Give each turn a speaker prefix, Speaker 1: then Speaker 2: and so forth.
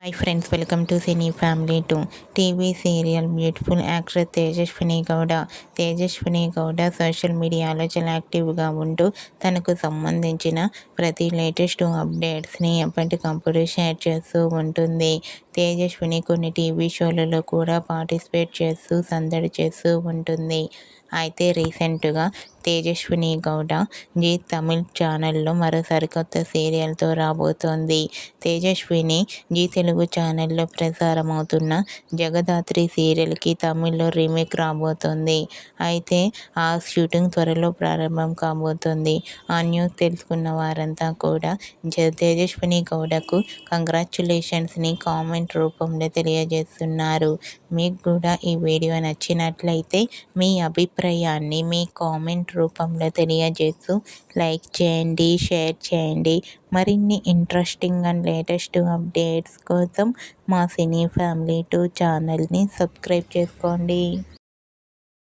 Speaker 1: Hi friends, welcome to cine family 2. TV serial beautiful actress Tejaswini Gowda social మీడియాలో చాలా యాక్టివ్గా ఉంటూ తనకు సంబంధించిన ప్రతి లేటెస్ట్ అప్డేట్స్ని ఎప్పటికప్పుడు షేర్ చేస్తూ ఉంటుంది. తేజస్విని కొన్ని టీవీ షోలలో కూడా పార్టిసిపేట్ చేస్తూ సందడి చేస్తూ ఉంటుంది. అయితే రీసెంట్గా తేజస్విని గౌడ జీ తమిళ్ ఛానల్లో మరో సరికొత్త సీరియల్తో రాబోతోంది. తేజస్విని జీ తెలుగు ఛానల్లో ప్రసారమవుతున్న జగదాత్రి సీరియల్కి తమిళ్లో రీమేక్ రాబోతోంది. అయితే ఆ షూటింగ్ త్వరలో ప్రారంభం కాబోతోంది. ఆ న్యూస్ తెలుసుకున్న వారంతా కూడా తేజస్విని గౌడకు కంగ్రాచ్యులేషన్స్ని కామెంట్ రూపంలో తెలియజేస్తున్నారు. మీకు కూడా ఈ వీడియో నచ్చినట్లయితే మీ అభిప్రాయాన్ని మీ కామెంట్ రూపంలో తెలియజేస్తూ లైక్ చేయండి, షేర్ చేయండి. మరిన్ని ఇంట్రెస్టింగ్ అండ్ లేటెస్ట్ అప్డేట్స్ కోసం మా సినీ ఫ్యామిలీ 2 ఛానల్ని సబ్స్క్రైబ్ చేసుకోండి.